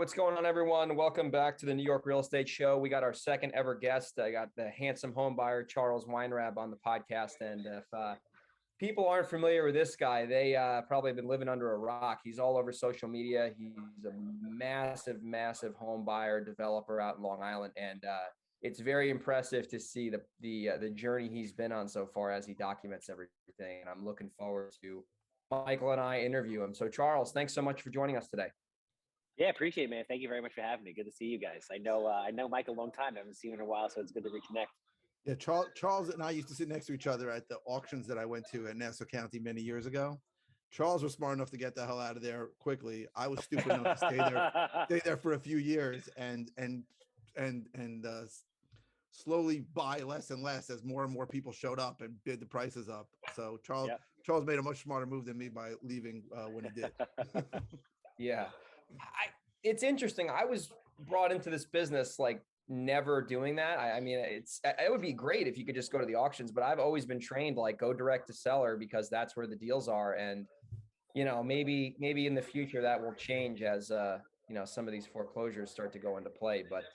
What's going on, everyone? Welcome back to the New York Real Estate Show. We got our second ever guest. I got the handsome home buyer, Charles Weinraub, on the podcast. And if people aren't familiar with this guy, they probably have been living under a rock. He's all over social media. He's a massive, massive home buyer developer out in Long Island. And it's very impressive to see the journey he's been on so far as he documents everything. And I'm looking forward to Michael and I interview him. So Charles, thanks so much for joining us today. Yeah, appreciate it, man. Thank you very much for having me. Good to see you guys. I know Mike a long time. I haven't seen him in a while, so it's good to reconnect. Yeah, Charles and I used to sit next to each other at the auctions that I went to in Nassau County many years ago. Charles was smart enough to get the hell out of there quickly. I was stupid enough to stay there for a few years and slowly buy less and less as more and more people showed up and bid the prices up. So Charles made a much smarter move than me by leaving when he did. Yeah. It's interesting. I was brought into this business like never doing that. I mean, it would be great if you could just go to the auctions, but I've always been trained like go direct to seller because that's where the deals are. And, maybe in the future that will change as, some of these foreclosures start to go into play. But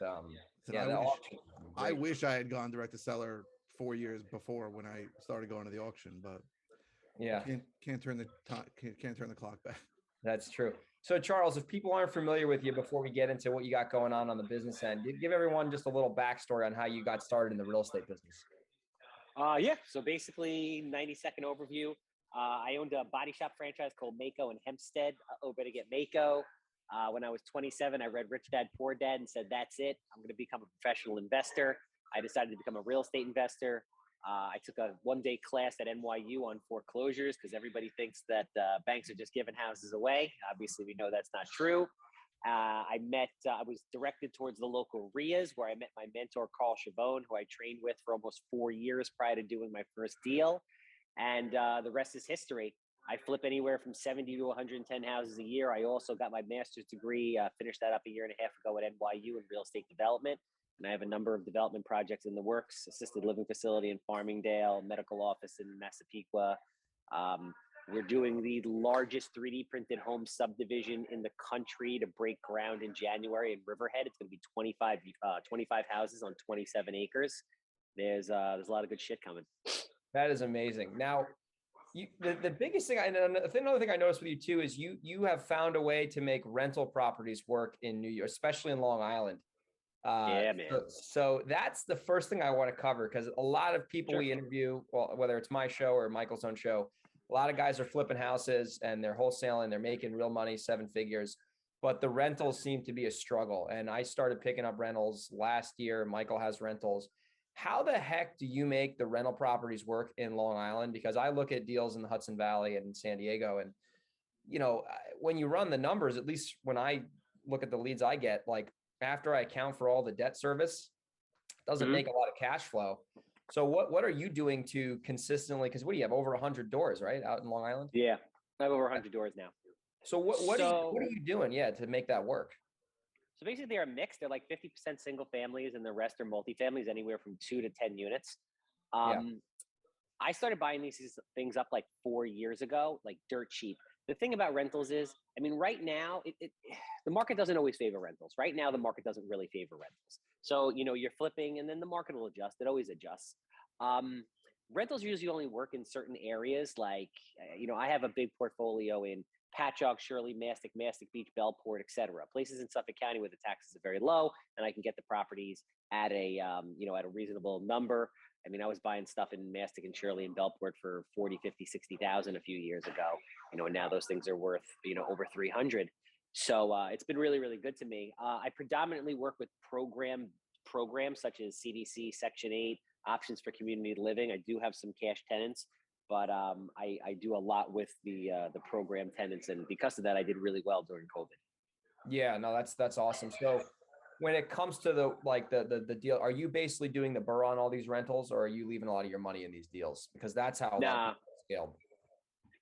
I wish I had gone direct to seller 4 years before when I started going to the auction, but yeah, can't turn the clock back. That's true. So Charles, if people aren't familiar with you before we get into what you got going on the business end, give everyone just a little backstory on how you got started in the real estate business. So basically 90-second overview. I owned a body shop franchise called Mako in Hempstead, over to get Mako. When I was 27, I read Rich Dad Poor Dad and said, that's it. I'm going to become a professional investor. I decided to become a real estate investor. I took a one-day class at NYU on foreclosures because everybody thinks that banks are just giving houses away. Obviously, we know that's not true. I was directed towards the local RIAs where I met my mentor, Carl Chavone, who I trained with for almost 4 years prior to doing my first deal. And the rest is history. I flip anywhere from 70 to 110 houses a year. I also got my master's degree, finished that up a year and a half ago at NYU in real estate development. And I have a number of development projects in the works, assisted living facility in Farmingdale, medical office in Massapequa. We're doing the largest 3D printed home subdivision in the country to break ground in January in Riverhead. It's going to be 25 houses on 27 acres. There's a lot of good shit coming. That is amazing. Now, the biggest thing, another thing I noticed with you too, is you have found a way to make rental properties work in New York, especially in Long Island. Yeah, man. So that's the first thing I want to cover because a lot of people we interview, well, whether it's my show or Michael's own show, a lot of guys are flipping houses and they're wholesaling, they're making real money, 7 figures, but the rentals seem to be a struggle. And I started picking up rentals last year. Michael has rentals. How the heck do you make the rental properties work in Long Island? Because I look at deals in the Hudson Valley and San Diego, and when you run the numbers, at least when I look at the leads I get, like after I account for all the debt service, it doesn't make a lot of cash flow. So what are you doing to consistently, because what do you have, over 100 doors, right, out in Long Island? Yeah, I have over 100 doors now. So what are you doing, to make that work? So basically they're a mix. They're like 50% single families and the rest are multifamilies, anywhere from 2 to 10 units. I started buying these things up like 4 years ago, like dirt cheap. The thing about rentals is, I mean, right now, the market doesn't always favor rentals. Right now, the market doesn't really favor rentals. So, you're flipping and then the market will adjust. It always adjusts. Rentals usually only work in certain areas. Like, I have a big portfolio in Patchogue, Shirley, Mastic Beach, Bellport, et cetera. Places in Suffolk County where the taxes are very low and I can get the properties at a reasonable number. I mean, I was buying stuff in Mastic and Shirley and Bellport for 40, 50, 60,000 a few years ago, and now those things are worth, over 300. So it's been really, really good to me. I predominantly work with programs such as CDC, Section 8, options for community living. I do have some cash tenants, but I do a lot with the program tenants. And because of that, I did really well during COVID. Yeah, no, that's awesome. So when it comes to the deal, are you basically doing the burr on all these rentals, or are you leaving a lot of your money in these deals? Because that's how scaled.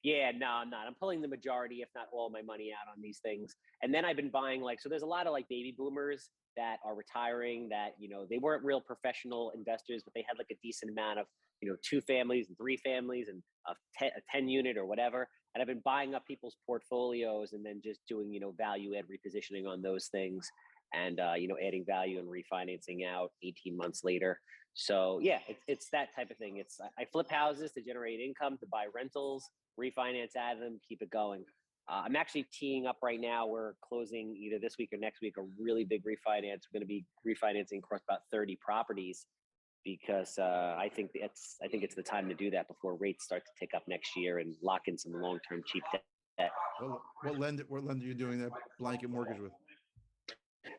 Yeah, no, I'm not. I'm pulling the majority, if not all, my money out on these things. And then I've been buying so there's a lot of baby boomers that are retiring that, they weren't real professional investors, but they had a decent amount of, 2 families and 3 families and a 10 unit or whatever. and I've been buying up people's portfolios and then just doing, value add repositioning on those things, and adding value and refinancing out 18 months later. So yeah, it's that type of thing. I flip houses to generate income, to buy rentals, refinance out of them, keep it going. I'm actually teeing up right now. We're closing either this week or next week a really big refinance. We're going to be refinancing across about 30 properties, because I think it's the time to do that before rates start to tick up next year and lock in some long-term cheap debt. What lender are you doing that blanket mortgage with?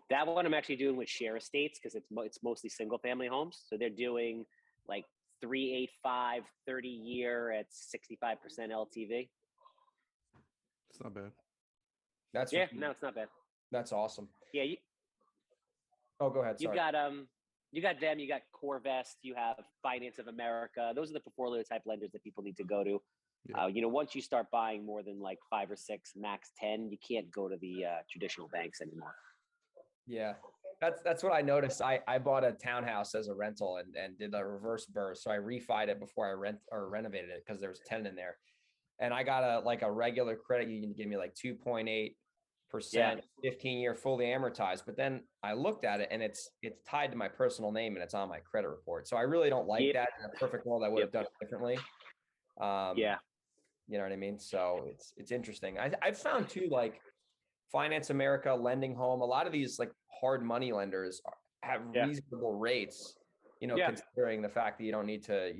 That one I'm actually doing with Share Estates, because it's mostly single family homes. So they're doing like 385 30-year at 65% LTV. It's not bad. No, it's not bad. That's awesome. Yeah. Oh, go ahead. Sorry. You got them. You got Corvest. You have Finance of America. Those are the portfolio type lenders that people need to go to. Yeah. Once you start buying more than like 5 or 6, max 10, you can't go to the traditional banks anymore. Yeah, that's what I noticed. I bought a townhouse as a rental and did a reverse burr. So I refied it before I renovated it, because there was a tenant in there. And I got a regular credit union to give me like 2.8%, 15-year fully amortized. But then I looked at it, and it's tied to my personal name, and it's on my credit report. So I really don't like that. In a perfect world, I would have done it differently. You know what I mean? So it's interesting. I've found too, like Finance America, Lending Home, a lot of these like hard money lenders have reasonable rates, considering the fact that you don't need to,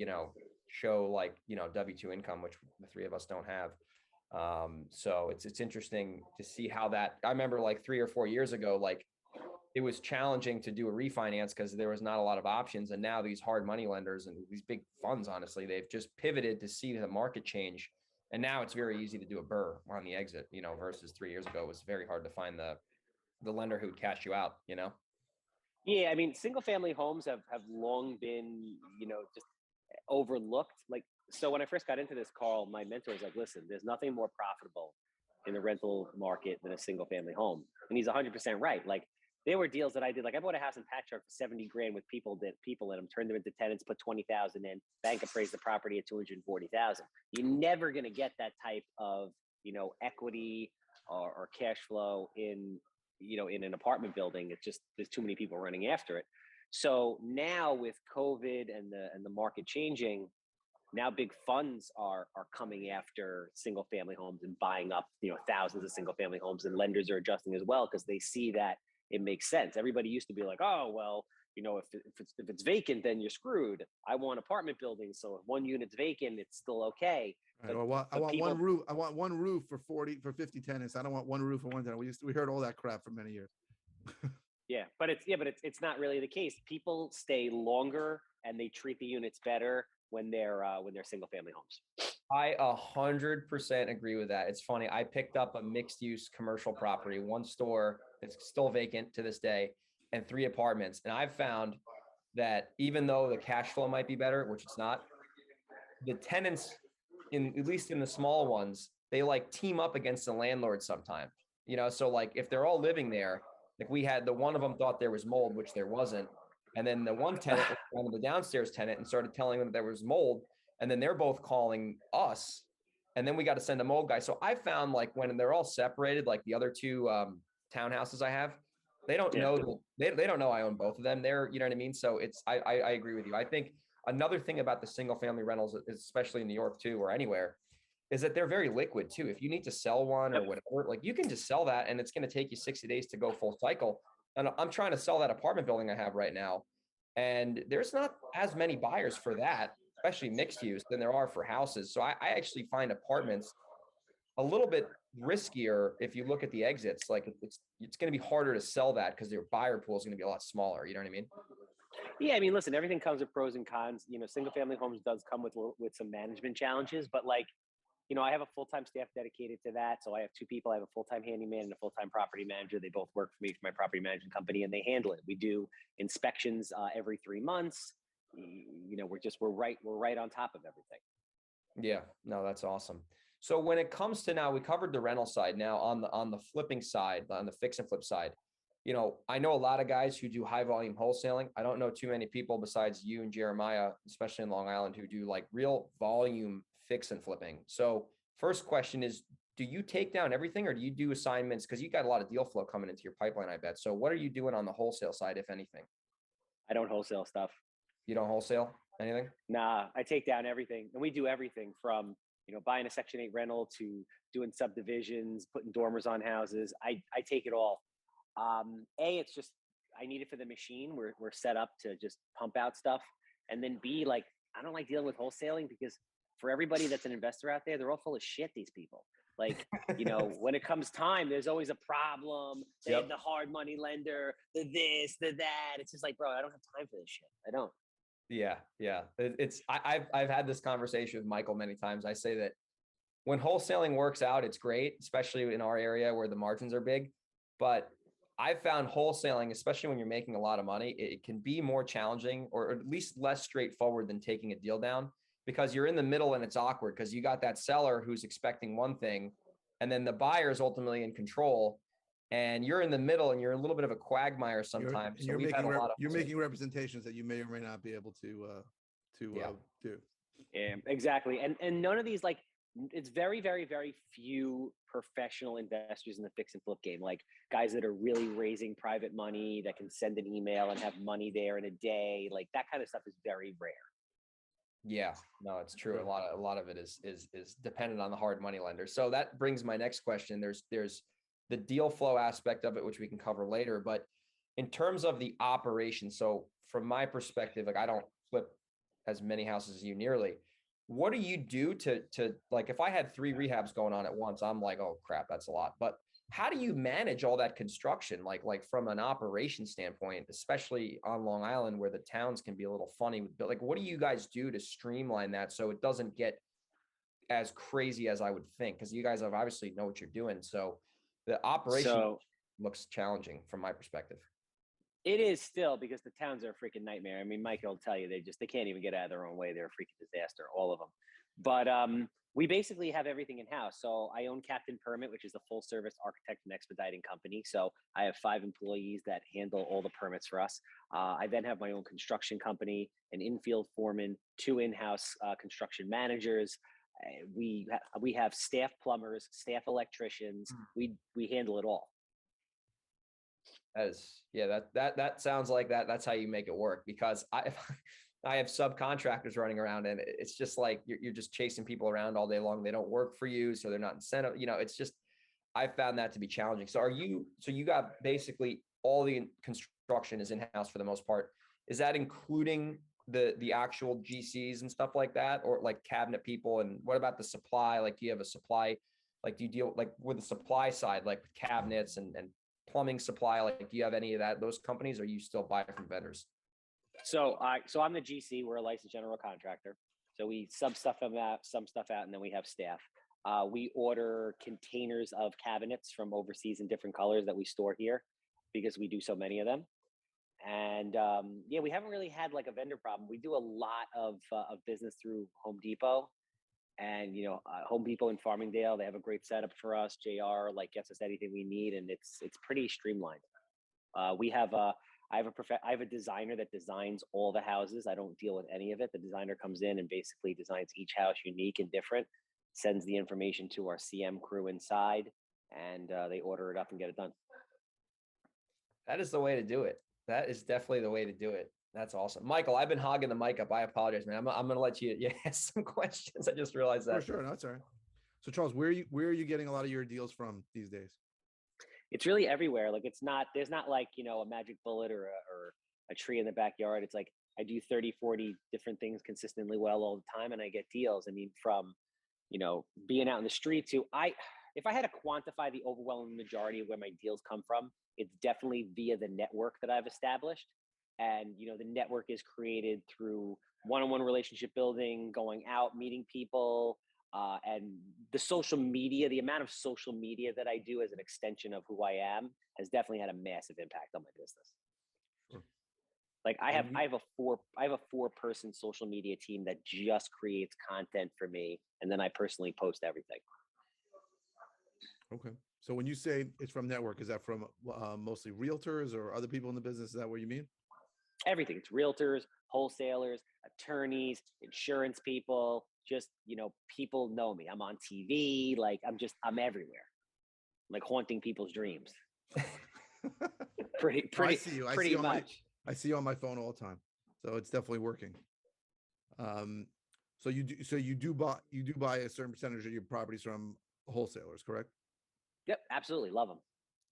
show like, W-2 income, which the three of us don't have. So it's interesting to see how that, I remember like 3 or 4 years ago, like it was challenging to do a refinance because there was not a lot of options. And now these hard money lenders and these big funds, honestly, they've just pivoted to see the market change. And now it's very easy to do a burr on the exit, versus 3 years ago, it was very hard to find the lender who would cash you out, Yeah. I mean, single family homes have long been, just overlooked. Like, so when I first got into this, Carl, my mentor was like, listen, there's nothing more profitable in the rental market than a single family home. And he's 100% right. Like, there were deals that I did. Like, I bought a house in Patchogue for 70 grand with people in them, turned them into tenants, put 20,000 in, bank appraised the property at 240,000. You're never going to get that type of, equity or cash flow in an apartment building. It's just, there's too many people running after it. So now with COVID and the market changing, now big funds are coming after single family homes and buying up, thousands of single family homes, and lenders are adjusting as well, because they see that it makes sense. Everybody used to be like, oh, well, if it's vacant, then you're screwed. I want apartment buildings, so if one unit's vacant, it's still okay. Right, I want one roof. I want one roof for 50 tenants. I don't want one roof for one tenant. We heard all that crap for many years. Yeah, but it's not really the case. People stay longer and they treat the units better when they're single family homes. I 100% agree with that. It's funny. I picked up a mixed use commercial property, one store that's still vacant to this day, and 3 apartments. And I've found that even though the cash flow might be better, which it's not, the tenants, at least in the small ones, they like team up against the landlord sometimes. So like if they're all living there, like we had one of them thought there was mold, which there wasn't. And then the one tenant, one of the downstairs tenant, and started telling them there was mold. And then they're both calling us. And then we got to send a mold guy. So I found like when they're all separated, like the other 2 townhouses I have, they don't know, they don't know I own both of them. They're, you know what I mean? So I agree with you. I think another thing about the single family rentals, especially in New York too, or anywhere, is that they're very liquid too. If you need to sell one or whatever, like you can just sell that and it's going to take you 60 days to go full cycle. And I'm trying to sell that apartment building I have right now. And there's not as many buyers for that, especially mixed use, than there are for houses. So I actually find apartments a little bit riskier if you look at the exits. Like it's going to be harder to sell that because your buyer pool is going to be a lot smaller. You know what I mean? Yeah, I mean, listen, everything comes with pros and cons. Single family homes does come with some management challenges, but like, I have a full-time staff dedicated to that. So I have 2 people. I have a full-time handyman and a full-time property manager. They both work for me for my property management company, and they handle it. We do inspections every 3 months. We're right on top of everything. Yeah, no, that's awesome. So when it comes to now, we covered the rental side. Now on the flipping side, on the fix and flip side, I know a lot of guys who do high volume wholesaling. I don't know too many people besides you and Jeremiah, especially in Long Island, who do like real volume fix and flipping. So first question is, do you take down everything or do you do assignments? Because you got a lot of deal flow coming into your pipeline, I bet. So what are you doing on the wholesale side, if anything? I don't wholesale stuff. You don't wholesale anything? Nah, I take down everything. And we do everything from, buying a Section 8 rental to doing subdivisions, putting dormers on houses. I take it all. It's just, I need it for the machine. We're set up to just pump out stuff. And then B, like, I don't like dealing with wholesaling because for everybody that's an investor out there, they're all full of shit, these people. Like, when it comes time, there's always a problem. They have the hard money lender, the this, the that. It's just like, bro, I don't have time for this shit. I don't. Yeah. I've had this conversation with Michael many times. I say that when wholesaling works out, it's great, especially in our area where the margins are big. But I've found wholesaling, especially when you're making a lot of money, it can be more challenging or at least less straightforward than taking a deal down, because you're in the middle and it's awkward because you got that seller who's expecting one thing and then the buyer is ultimately in control and you're in the middle and you're a little bit of a quagmire sometimes. You're making representations that you may or may not be able to do. Yeah, exactly. And none of these, like, it's very, very, very few professional investors in the fix and flip game, like guys that are really raising private money that can send an email and have money there in a day. Like that kind of stuff is very rare. Yeah, no, it's true. A lot of it is dependent on the hard money lender. So that brings my next question. There's the deal flow aspect of it, which we can cover later, but in terms of the operation. So from my perspective, like I don't flip as many houses as you nearly. What do you do to like, if I had 3 rehabs going on at once, I'm like, oh crap, that's a lot. But how do you manage all that construction? Like from an operation standpoint, especially on Long Island where the towns can be a little funny with, like, what do you guys do to streamline that so it doesn't get as crazy as I would think? Because you guys have obviously know what you're doing. So the operation looks challenging from my perspective. It is still, because the towns are a freaking nightmare. I mean, Mike will tell you, they can't even get out of their own way. They're a freaking disaster, all of them. But we basically have everything in house. So I own Captain Permit, which is a full service architect and expediting company. So I have 5 employees that handle all the permits for us. I then have my own construction company, an infield foreman, 2 in-house construction managers. We have staff plumbers, staff electricians. We handle it all. That sounds like that's how you make it work, because I have subcontractors running around and it's just like you're just chasing people around all day long. They don't work for you, so they're not incentive. It's just, I found that to be challenging. So you got basically all the construction is in-house for the most part. Is that including the actual GCs and stuff like that, or like cabinet people? And what about the supply? Like, do you have a supply? Like, do you deal like with the supply side, like with cabinets and plumbing supply? Like, do you have any of that, those companies, or you still buy from vendors? So I'm the GC. We're a licensed general contractor. So we sub stuff out, some stuff out, and then we have staff. We order containers of cabinets from overseas in different colors that we store here because we do so many of them. And we haven't really had like a vendor problem. We do a lot of business through Home Depot. And Home Depot in Farmingdale, they have a great setup for us. JR like gets us anything we need, and it's pretty streamlined. I have a designer that designs all the houses. I don't deal with any of it. The designer comes in and basically designs each house unique and different, sends the information to our CM crew inside, and they order it up and get it done. That is the way to do it. That is definitely the way to do it. That's awesome. Michael, I've been hogging the mic up. I apologize, man. I'm going to let you ask some questions. I just realized that. For sure. No, that's all right. So Charles, where are you getting a lot of your deals from these days? It's really everywhere. Like there's not like, a magic bullet or a tree in the backyard. It's like I do 30, 40 different things consistently well all the time, and I get deals. I mean, from, being out in the street to if I had to quantify the overwhelming majority of where my deals come from, it's definitely via the network that I've established. And, the network is created through one-on-one relationship building, going out, meeting people, and the social media, the amount of social media that I do as an extension of who I am has definitely had a massive impact on my business. Sure. Like I have a 4-person social media team that just creates content for me. And then I personally post everything. Okay. So when you say it's from network, is that from mostly realtors or other people in the business? Is that what you mean? Everything. It's realtors, wholesalers, attorneys, insurance people, just, people know me. I'm on TV. Like I'm everywhere, like haunting people's dreams. Pretty I see you. much. I see you on my phone all the time. So it's definitely working. So you do buy a certain percentage of your properties from wholesalers, correct? Yep, absolutely love them.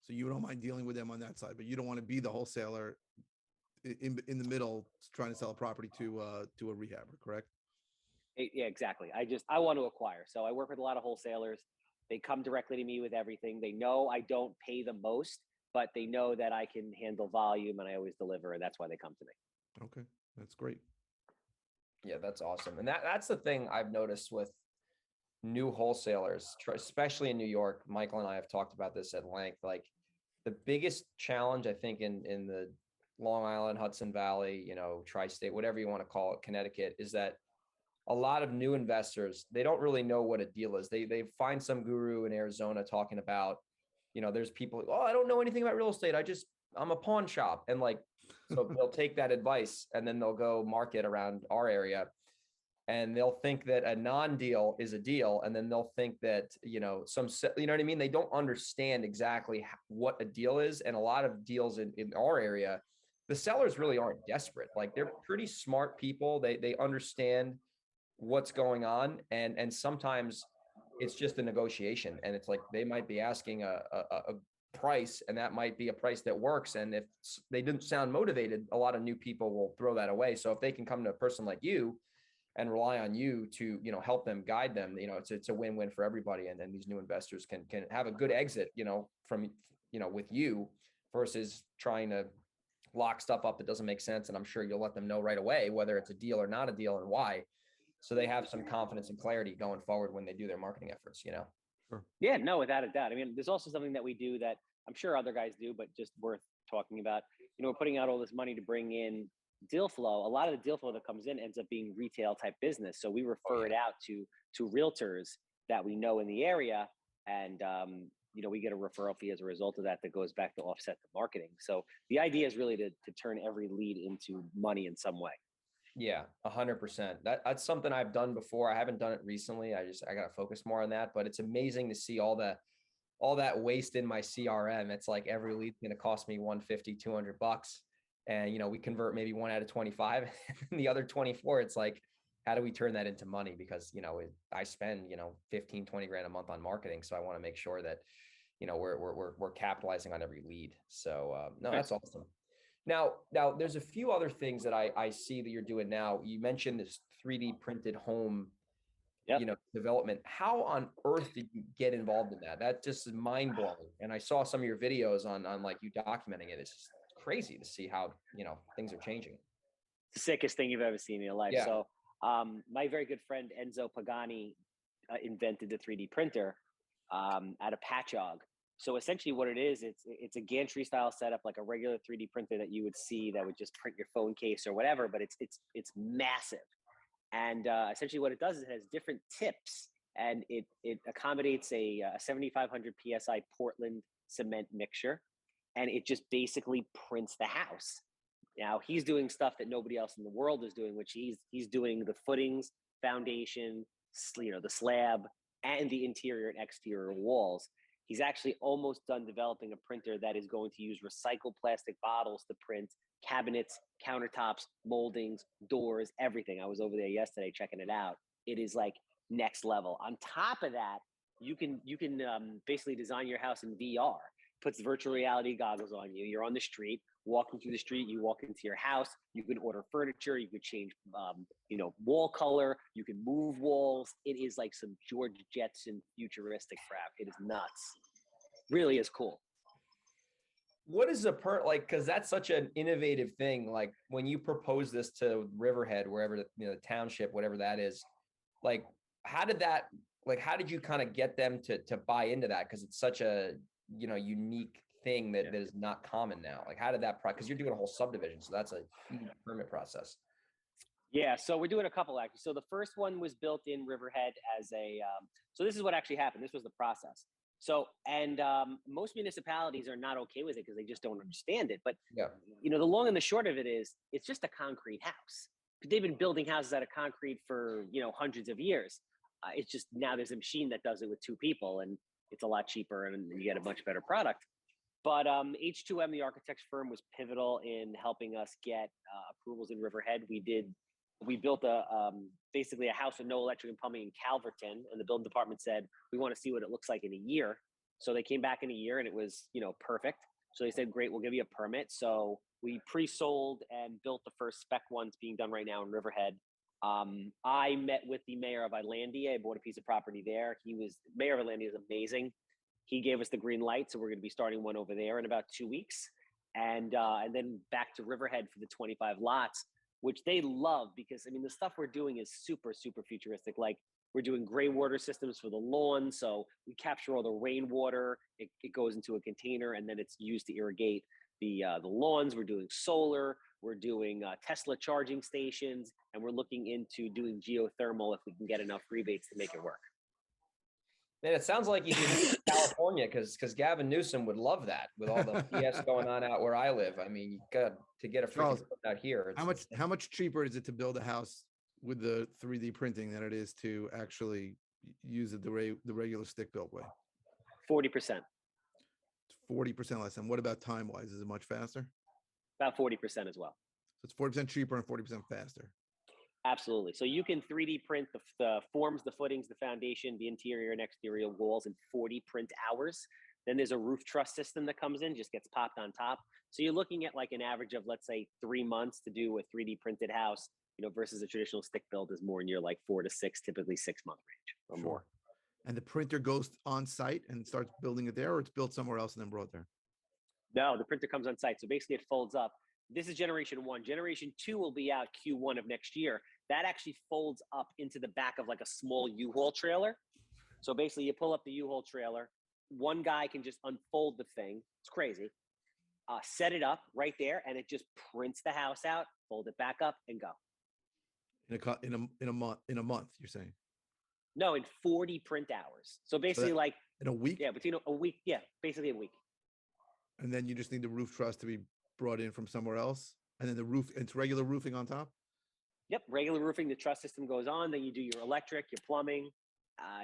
So you don't mind dealing with them on that side, but you don't want to be the wholesaler in the middle trying to sell a property to a rehabber, correct? Yeah, exactly. I want to acquire. So I work with a lot of wholesalers. They come directly to me with everything. They know I don't pay the most, but they know that I can handle volume and I always deliver. And that's why they come to me. Okay. That's great. Yeah, that's awesome. And that's the thing I've noticed with new wholesalers, especially in New York. Michael and I have talked about this at length. Like the biggest challenge, I think, in the Long Island, Hudson Valley, tri-state, whatever you want to call it, Connecticut, is that a lot of new investors, they don't really know what a deal is. They find some guru in Arizona talking about, there's people, oh, I don't know anything about real estate. I'm a pawn shop. And like, so they'll take that advice and then they'll go market around our area and they'll think that a non-deal is a deal. And then they'll think that, you know what I mean? They don't understand exactly what a deal is. And a lot of deals in our area, the sellers really aren't desperate. Like they're pretty smart people. They understand what's going on. And sometimes it's just a negotiation. And it's like, they might be asking a price and that might be a price that works. And if they didn't sound motivated, a lot of new people will throw that away. So if they can come to a person like you and rely on you to, help them, guide them, it's a win-win for everybody. And then these new investors can have a good exit, from, with you versus trying to lock stuff up that doesn't make sense. And I'm sure you'll let them know right away, whether it's a deal or not a deal and why. So they have some confidence and clarity going forward when they do their marketing efforts, Sure. Yeah, no, without a doubt. I mean, there's also something that we do that I'm sure other guys do, but just worth talking about. We're putting out all this money to bring in deal flow. A lot of the deal flow that comes in ends up being retail type business. So we refer it out to realtors that we know in the area. And, we get a referral fee as a result of that goes back to offset the marketing. So the idea is really to turn every lead into money in some way. Yeah, 100%. That's something I've done before. I haven't done it recently. I got to focus more on that, but it's amazing to see all that waste in my CRM. It's like every lead's going to cost me $150, $200. And, we convert maybe 1 out of 25 and the other 24. It's like, how do we turn that into money? Because, I spend, 15, 20 grand a month on marketing. So I want to make sure that, we're capitalizing on every lead. So no, that's awesome. Now there's a few other things that I see that you're doing now. You mentioned this 3D printed home, development. How on earth did you get involved in that? That just is mind blowing. And I saw some of your videos on like you documenting it. It's just crazy to see how, things are changing. It's the sickest thing you've ever seen in your life. Yeah. So my very good friend, Enzo Pagani, invented the 3D printer out of Patchogue. So essentially what it is, it's a gantry style setup, like a regular 3D printer that you would see that would just print your phone case or whatever, but it's massive. And essentially what it does is it has different tips and it accommodates a 7,500 PSI Portland cement mixture. And it just basically prints the house. Now he's doing stuff that nobody else in the world is doing, which he's doing the footings, foundation, the slab, and the interior and exterior walls. He's actually almost done developing a printer that is going to use recycled plastic bottles to print cabinets, countertops, moldings, doors, everything. I was over there yesterday checking it out. It is like next level. On top of that, you can basically design your house in VR. Puts virtual reality goggles on you. You're on the street, walking through the street. You walk into your house. You can order furniture. You could change, wall color. You can move walls. It is like some George Jetson futuristic crap. It is nuts. Really is cool. What is the like? Because that's such an innovative thing. Like when you propose this to Riverhead, wherever the township, whatever that is, like how did you kind of get them to buy into that? Because it's such a unique thing that is not common now. Like how did that because you're doing a whole subdivision, so that's a huge permit process. Yeah, so we're doing a couple actually. So the first one was built in Riverhead as so this is what actually happened. This was the process. So, and most municipalities are not okay with it because they just don't understand it. But, the long and the short of it is it's just a concrete house. they've been building houses out of concrete for, hundreds of years. It's just now there's a machine that does it with two people, and it's a lot cheaper, and you get a much better product. But H2M, the architect's firm, was pivotal in helping us get approvals in Riverhead. We built basically a house with no electric and plumbing in Calverton, and the building department said, we want to see what it looks like in a year. So they came back in a year, and it was, perfect. So they said, great, we'll give you a permit. So we pre-sold and built the first spec ones being done right now in Riverhead. I met with the mayor of Islandia. I bought a piece of property there. Mayor of Islandia is amazing. He gave us the green light. So we're going to be starting one over there in about 2 weeks. And then back to Riverhead for the 25 lots, which they love because, the stuff we're doing is super, super futuristic. Like, we're doing gray water systems for the lawn. So we capture all the rainwater. It goes into a container, and then it's used to irrigate the lawns. We're doing solar. We're doing Tesla charging stations, and we're looking into doing geothermal if we can get enough rebates to make it work. Man, it sounds like you can move to California because Gavin Newsom would love that with all the BS going on out where I live. You got to get a freaking out here. How much cheaper is it to build a house with the 3D printing than it is to actually use it the regular stick built way? 40%. 40% less. And what about time wise? Is it much faster? About 40% as well. So it's 40% cheaper and 40% faster. Absolutely. So you can 3D print the forms, the footings, the foundation, the interior and exterior walls in 40 print hours. Then there's a roof truss system that comes in, just gets popped on top. So you're looking at like an average of, let's say, 3 months to do a 3D printed house, versus a traditional stick build is more near like 4 to 6, typically 6-month range or more. And the printer goes on site and starts building it there, or it's built somewhere else and then brought there? No, the printer comes on site. So basically it folds up. This is generation 1. Generation 2 will be out Q1 of next year. That actually folds up into the back of like a small U-Haul trailer. So basically you pull up the U-Haul trailer. One guy can just unfold the thing. It's crazy. Set it up right there, and it just prints the house out, fold it back up, and go. In a month, you're saying? No, in 40 print hours. So basically, like in a week? Yeah, between a week. Yeah, basically a week. And then you just need the roof truss to be brought in from somewhere else, and then the roof. It's regular roofing on top. Yep, regular roofing. The truss system goes on. Then you do your electric, your plumbing.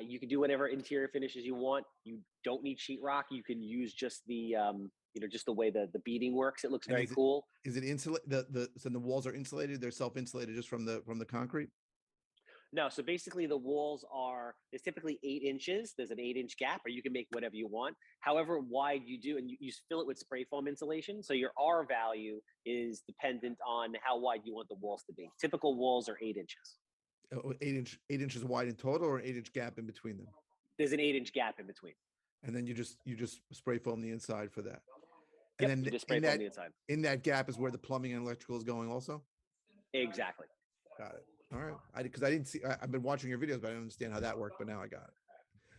You can do whatever interior finishes you want. You don't need sheetrock. You can use just the just the way the beading works. It looks very cool. Is it insulated? So the walls are insulated. They're self-insulated just from the concrete. No, so basically the walls there's typically 8 inches. There's an 8-inch gap, or you can make whatever you want. However wide you do, and you fill it with spray foam insulation. So your R value is dependent on how wide you want the walls to be. Typical walls are 8 inches. 8 inches wide in total, or an 8-inch gap in between them? There's an 8-inch gap in between. And then you just spray foam the inside for that. And then you just spray foam the inside. In that gap is where the plumbing and electrical is going also? Exactly. Got it. All right. Because I didn't see, I've been watching your videos, but I didn't understand how that worked, but now I got it.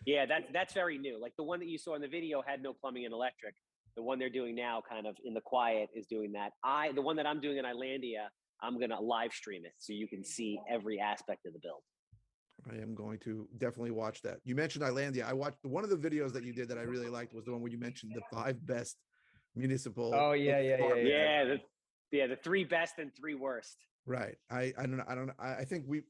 Yeah, that's very new. Like the one that you saw in the video had no plumbing and electric. The one they're doing now, kind of in the quiet, is doing that. The one that I'm doing in Islandia, I'm going to live stream it so you can see every aspect of the build. I am going to definitely watch that. You mentioned Islandia. I watched one of the videos that you did that I really liked was the one where you mentioned the 5 best municipal. Oh yeah. The 3 best and 3 worst. Right. I don't know. I think we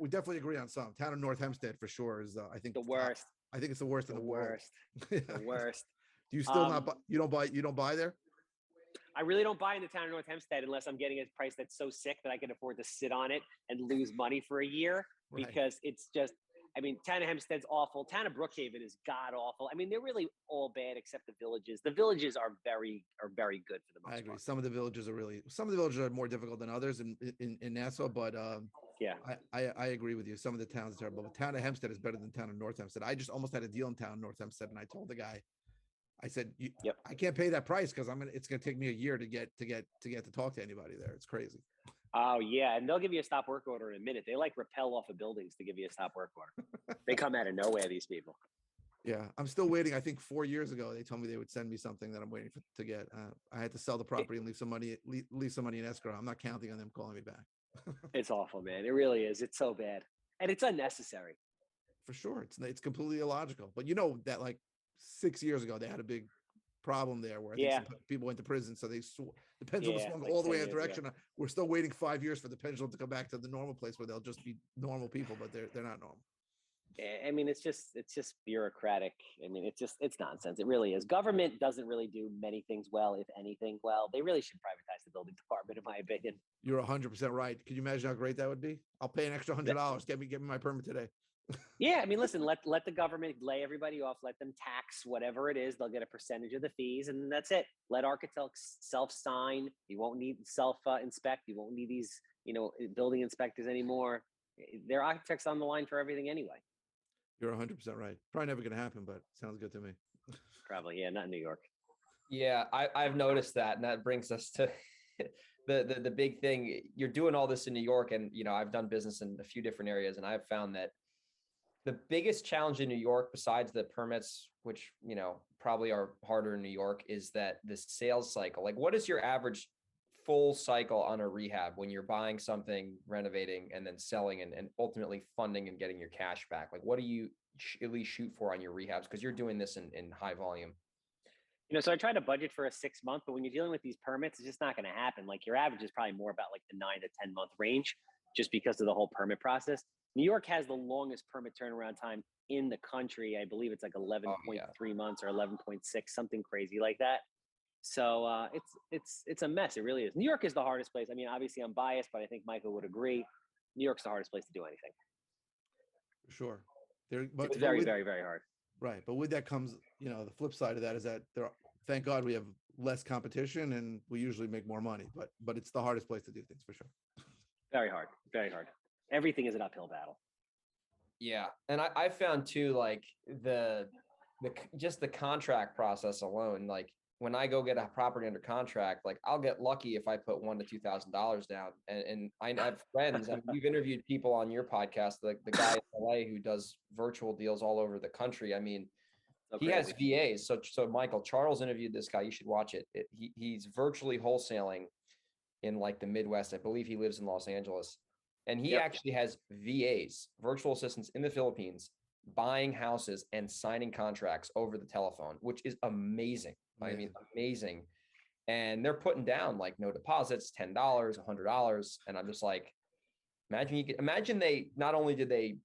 definitely agree on some. Town of North Hempstead for sure is I think the worst. I think it's the worst in the worst. The worst. Do you still not buy? You don't buy there? I really don't buy in the town of North Hempstead unless I'm getting a price that's so sick that I can afford to sit on it and lose money for a year, because it's just, town of Hempstead's awful. Town of Brookhaven is god awful. They're really all bad except the villages. The villages are very good for the most part. I agree. Some of the villages are more difficult than others in Nassau, but yeah, I agree with you. Some of the towns are terrible, but town of Hempstead is better than town of North Hempstead. I just almost had a deal in town of North Hempstead, and I told the guy, I said, I can't pay that price because it's going to take me a year to get to talk to anybody there. It's crazy. Oh yeah, and they'll give you a stop work order in a minute. They like rappel off of buildings to give you a stop work order. They come out of nowhere, these people. Yeah, I'm still waiting. I think 4 years ago they told me they would send me something that I'm waiting to get. I had to sell the property and leave some money in escrow. I'm not counting on them calling me back. It's awful, man. It really is. It's so bad, and it's unnecessary. For sure, it's completely illogical. But you know that like 6 years ago they had a big problem there where I think some people went to prison. So the pendulum swung like all the way in 10 that years direction. We're still waiting 5 years for the pendulum to come back to the normal place where they'll just be normal people, but they're not normal. I mean, it's just bureaucratic. I mean, it's nonsense. It really is. Government doesn't really do many things well, if anything well. They really should privatize the building department, in my opinion. You're 100% right. Can you imagine how great that would be? I'll pay an extra $100. Get me my permit today. Yeah, I mean, listen, let the government lay everybody off. Let them tax whatever it is. They'll get a percentage of the fees, and that's it. Let architects self-sign. You won't need self-inspect. You won't need these, building inspectors anymore. They're architects on the line for everything anyway. You're 100% right. Probably never going to happen, but sounds good to me. Probably, yeah, not in New York. Yeah, I've noticed that, and that brings us to the big thing. You're doing all this in New York, and I've done business in a few different areas, and I've found that the biggest challenge in New York, besides the permits, which probably are harder in New York, is that the sales cycle. Like, what is your average full cycle on a rehab when you're buying something, renovating, and then selling and ultimately funding and getting your cash back? Like, what do you at least shoot for on your rehabs? Because you're doing this in high volume. So I try to budget for a 6-month, but when you're dealing with these permits, it's just not going to happen. Like, your average is probably more about like the 9 to 10 month range, just because of the whole permit process. New York has the longest permit turnaround time in the country. I believe it's like 11.3 months or 11.6, something crazy like that. So it's a mess. It really is. New York is the hardest place. I mean, obviously I'm biased, but I think Michael would agree. New York's the hardest place to do anything. Sure. It's very, very, very hard. Right. But with that comes, the flip side of that is that thank God we have less competition and we usually make more money, but it's the hardest place to do things for sure. Very hard. Very hard. Everything is an uphill battle. Yeah. And I found too, like just the contract process alone, like when I go get a property under contract, like I'll get lucky if I put $1,000 to $2,000 down. And I have friends, I mean, you've interviewed people on your podcast, the guy in LA who does virtual deals all over the country. I mean, he has VAs. So Michael, Charles interviewed this guy. You should watch it. He's virtually wholesaling in like the Midwest. I believe he lives in Los Angeles. And he actually has VAs, virtual assistants in the Philippines, buying houses and signing contracts over the telephone, which is amazing. I mean, amazing. And they're putting down like no deposits, $10, $100. And I'm just like, imagine they, not only did they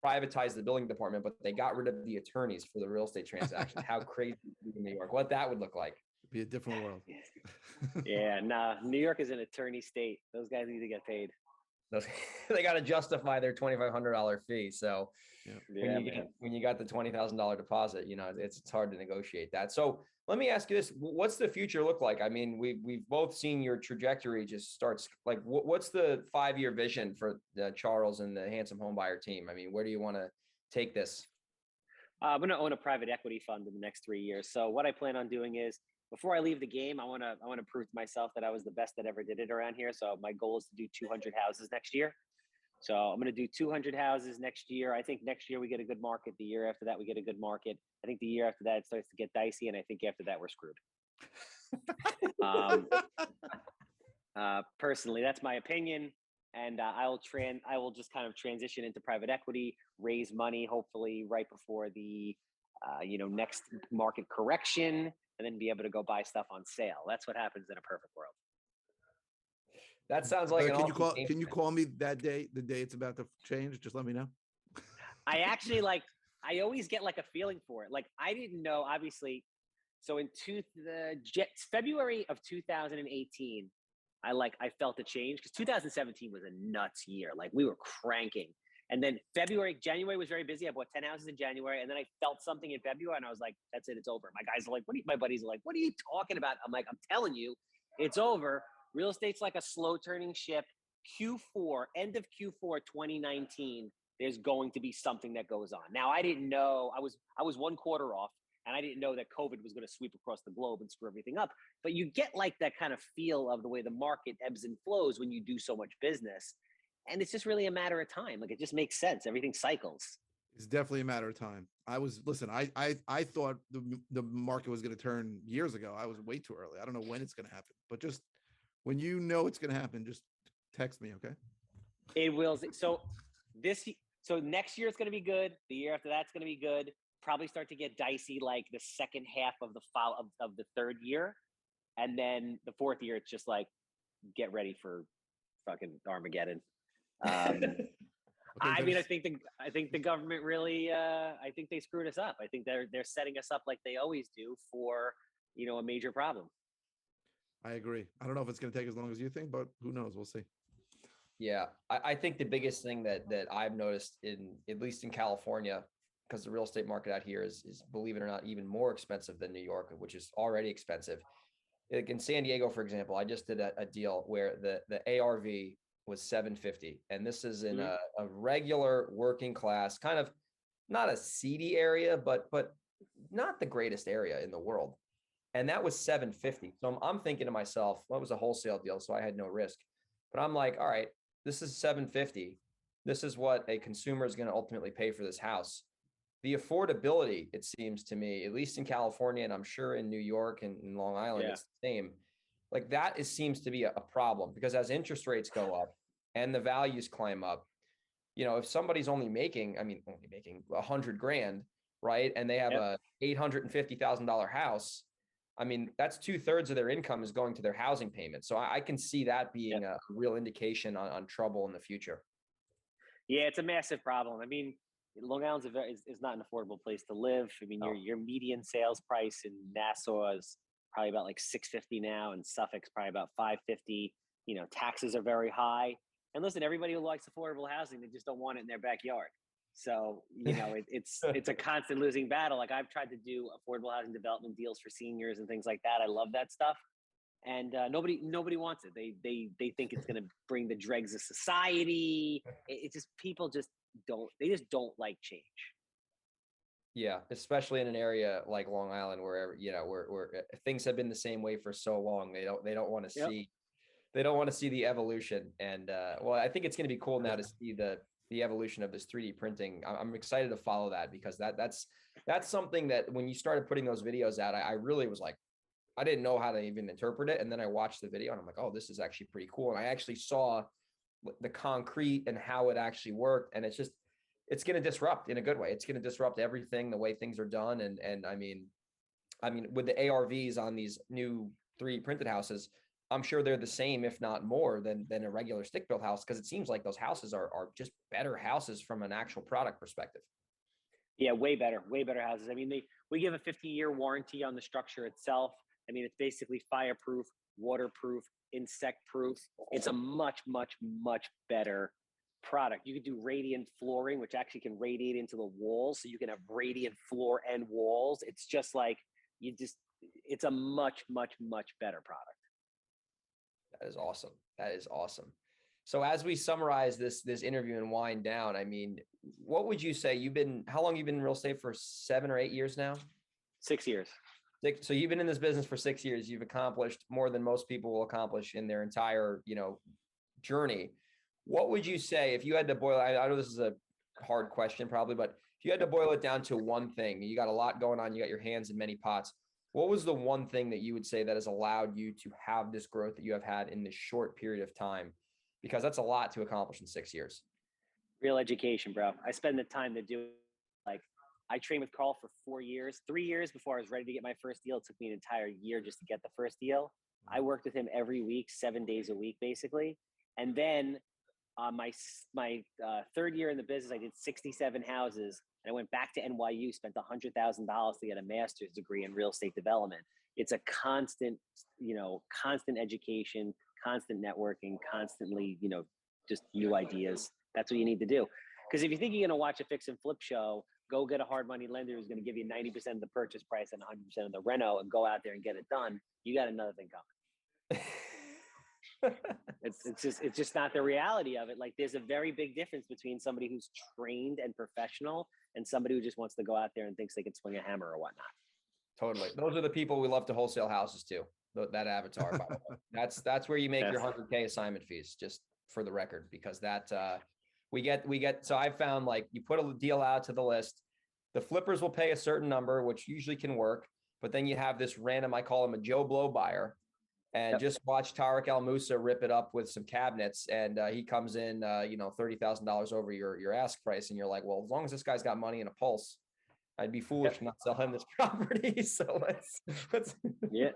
privatize the building department, but they got rid of the attorneys for the real estate transactions. How crazy in New York, what that would look like. It'd be a different world. Yeah, nah, New York is an attorney state. Those guys need to get paid. They got to justify their $2,500 fee. So when you got the $20,000 deposit, it's hard to negotiate that. So let me ask you this: what's the future look like? I mean, we've both seen your trajectory just starts. Like, what's the 5-year vision for Charles and the Handsome Homebuyer team? I mean, where do you want to take this? I'm going to own a private equity fund in the next 3 years. So what I plan on doing is, before I leave the game, I want to prove to myself that I was the best that ever did it around here. So my goal is to do 200 houses next year. So I'm going to do 200 houses next year. I think next year we get a good market. The year after that, we get a good market. I think the year after that, it starts to get dicey. And I think after that, we're screwed. Personally, that's my opinion. And I will just kind of transition into private equity, raise money, hopefully right before the next market correction, and then be able to go buy stuff on sale. That's what happens in a perfect world. That sounds like can you call me that day, the day it's about to change? Just let me know. I actually I always get like a feeling for it. Like, I didn't know, obviously. So in February of 2018, I felt a change, because 2017 was a nuts year. Like, we were cranking. And then January was very busy. I bought 10 houses in January, and then I felt something in February, and I was like, that's it, it's over. My guys are like, my buddies are like, what are you talking about? I'm like, I'm telling you, it's over. Real estate's like a slow turning ship. End of Q4 2019, there's going to be something that goes on. Now, I didn't know, I was 1 quarter off, and I didn't know that COVID was going to sweep across the globe and screw everything up. But you get like that kind of feel of the way the market ebbs and flows when you do so much business. And it's just really a matter of time. Like, it just makes sense. Everything cycles. It's definitely a matter of time. I thought the market was going to turn years ago. I was way too early. I don't know when it's going to happen, but just when you know it's going to happen, just text me. Okay. It will. So next year it's going to be good. The year after that's going to be good. probably start to get dicey like the second half of the of the third year. And then the fourth year, it's just like, get ready for fucking Armageddon. I mean, I think the government really, I think they screwed us up. I think they're setting us up like they always do for, a major problem. I agree. I don't know if it's going to take as long as you think, but who knows? We'll see. Yeah, I think the biggest thing that I've noticed at least in California, because the real estate market out here is, believe it or not, even more expensive than New York, which is already expensive. Like in San Diego, for example, I just did a deal where the ARV was 750, and this is in a regular working class, kind of not a seedy area, but not the greatest area in the world. And that was 750. So I'm thinking to myself, well, it was a wholesale deal, so I had no risk. But I'm like, all right, this is 750. This is what a consumer is going to ultimately pay for this house. The affordability, it seems to me, at least in California, and I'm sure in New York and in Long Island, it's the same. Like that seems to be a problem, because as interest rates go up and the values climb up, if somebody's only making 100 grand, right? And they have a $850,000 house. I mean, that's 2/3 of their income is going to their housing payment. So I can see that being a real indication on trouble in the future. Yeah, it's a massive problem. I mean, Long Island is not an affordable place to live. I mean, your median sales price in Nassau is probably about like $650 now, and Suffolk's probably about $550. Taxes are very high. And listen, everybody who likes affordable housing, they just don't want it in their backyard. So, it's a constant losing battle. Like I've tried to do affordable housing development deals for seniors and things like that. I love that stuff. And nobody wants it. They think it's going to bring the dregs of society. It's just, people just don't like change. Yeah, especially in an area like Long Island, where things have been the same way for so long. They don't want to see, they don't want to see the evolution. And I think it's going to be cool now to see the evolution of this 3D printing. I'm excited to follow that, because that's something that when you started putting those videos out, I really was like, I didn't know how to even interpret it. And then I watched the video and I'm like, oh, this is actually pretty cool. And I actually saw the concrete and how it actually worked. And it's going to disrupt in a good way. It's going to disrupt everything, the way things are done. And I mean, with the ARVs on these new 3D printed houses, I'm sure they're the same, if not more than a regular stick built house. Cause it seems like those houses are just better houses from an actual product perspective. Yeah, way better houses. I mean, we give a 50-year warranty on the structure itself. I mean, it's basically fireproof, waterproof, insect-proof. It's a much, much, much better product. You could do radiant flooring, which actually can radiate into the walls. So you can have radiant floor and walls. It's just like, it's a much, much, much better product. That is awesome. That is awesome. So as we summarize this interview and wind down, I mean, what would you say how long you've been in real estate? For 7 or 8 years now? 6 years. So you've been in this business for 6 years. You've accomplished more than most people will accomplish in their entire, journey. What would you say if you had to boil? I know this is a hard question probably, but if you had to boil it down to one thing, you got a lot going on, you got your hands in many pots. What was the one thing that you would say that has allowed you to have this growth that you have had in this short period of time? Because that's a lot to accomplish in 6 years. Real education, bro. I spend the time to do, like, I trained with Carl for 4 years, 3 years before I was ready to get my first deal. It took me an entire year just to get the first deal. I worked with him every week, 7 days a week, basically. And then my third year in the business, I did 67 houses. And I went back to NYU, spent $100,000 to get a master's degree in real estate development. It's a constant education, constant networking, constantly, just new ideas. That's what you need to do. Because if you think you're going to watch a fix and flip show, go get a hard money lender who's going to give you 90% of the purchase price and 100% of the reno and go out there and get it done. You got another thing coming. It's just not the reality of it. Like, there's a very big difference between somebody who's trained and professional and somebody who just wants to go out there and thinks they can swing a hammer or whatnot. Totally. Those are the people we love to wholesale houses to. That avatar, by the way. That's where you make your 100K assignment fees, just for the record, because that we get. So I found, like, you put a deal out to the list, the flippers will pay a certain number, which usually can work. But then you have this random, I call him a Joe Blow buyer, and just watch Tariq Al Musa rip it up with some cabinets, and he comes in, $30,000 over your ask price, and you're like, well, as long as this guy's got money and a pulse, I'd be foolish to not sell him this property. So let's. Yeah.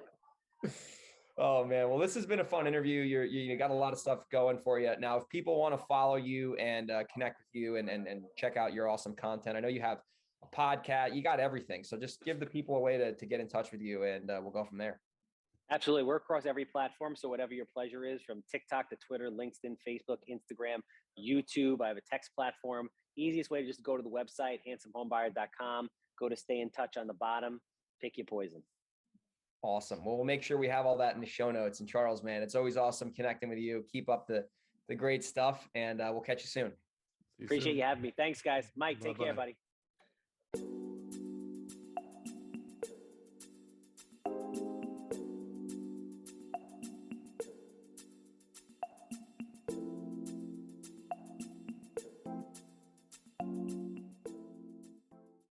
Oh man, well, this has been a fun interview. You got a lot of stuff going for you. Now, if people want to follow you and connect with you and check out your awesome content, I know you have a podcast, you got everything. So just give the people a way to get in touch with you, and we'll go from there. Absolutely. We're across every platform. So whatever your pleasure is, from TikTok to Twitter, LinkedIn, Facebook, Instagram, YouTube. I have a text platform. Easiest way to just go to the website, handsomehomebuyer.com. Go to stay in touch on the bottom. Pick your poison. Awesome. Well, we'll make sure we have all that in the show notes. And Charles, man, it's always awesome connecting with you. Keep up the great stuff, and we'll catch you soon. Appreciate you having me. Thanks, guys. Mike, take care, Bye-bye. buddy.